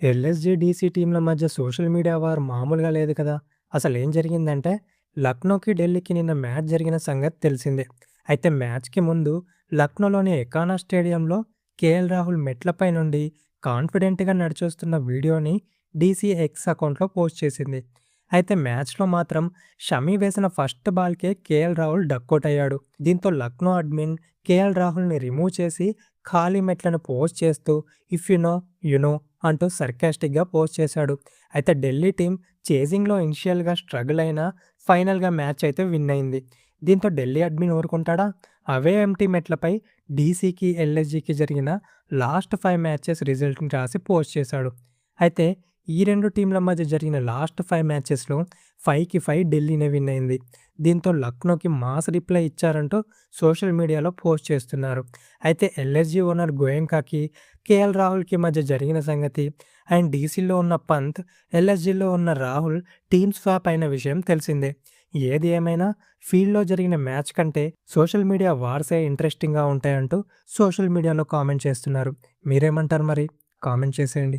LSG, DC టీంల మధ్య social media war మామూలుగా లేదు కదా! అసలేం జరిగిందంటే, లక్నోకి, ఢిల్లీకి నిన్న మ్యాచ్ జరిగిన సంగతి తెలిసిందే. అయితే మ్యాచ్‌కి ముందు లక్నోలోని ఎకానా స్టేడియంలో కేఎల్ రాహుల్ మెట్లపై నుండి కాన్ఫిడెంట్‌గా నడిచొస్తున్న వీడియోని డీసీ ఎక్స్ అకౌంట్‌లో పోస్ట్ చేసింది. అయితే మ్యాచ్‌లో మాత్రం షమి వేసిన ఫస్ట్ బాల్‌కే కేఎల్ రాహుల్ డకౌట్ అయ్యాడు. దీంతో లక్నో అడ్మిన్ కేఎల్ రాహుల్‌ని రిమూవ్ చేసి ఖాళీ మెట్లను పోస్ట్ చేస్తూ if you know, you know అంటూ సర్కాస్టిక్‌గా పోస్ట్ చేశాడు. అయితే ఢిల్లీ టీమ్ చేజింగ్‌లో ఇనిషియల్‌గా స్ట్రగుల్ అయినా ఫైనల్‌గా మ్యాచ్ అయితే విన్ అయింది. దీంతో ఢిల్లీ అడ్మిన్ ఊరుకుంటాడా? అవే ఎంప్టీ మెట్లపై డీసీకి, ఎల్ఎస్జీకి జరిగిన లాస్ట్ 5 మ్యాచెస్ రిజల్ట్‌ని రాసి పోస్ట్ చేశాడు. అయితే ఈ 2 టీమ్ల మధ్య జరిగిన లాస్ట్ 5 మ్యాచెస్‌లో 5కి 5 ఢిల్లీనే విన్ అయింది. దీంతో లక్నోకి మాస్ రిప్లై ఇచ్చారంటూ సోషల్ మీడియాలో పోస్ట్ చేస్తున్నారు. అయితే ఎల్ఎస్జీ ఓనర్ గోయంకాకి, కేఎల్ రాహుల్‌కి మధ్య జరిగిన సంగతి అండ్ డీసీలో ఉన్న పంత్, ఎల్ఎస్జీలో ఉన్న రాహుల్ టీమ్ స్వాప్ అయిన విషయం తెలిసిందే. ఏది ఏమైనా ఫీల్డ్‌లో జరిగిన మ్యాచ్ కంటే సోషల్ మీడియా వార్సే ఇంట్రెస్టింగ్‌గా ఉంటాయంటూ సోషల్ మీడియాలో కామెంట్ చేస్తున్నారు. మీరేమంటారు మరి? కామెంట్ చేసేయండి.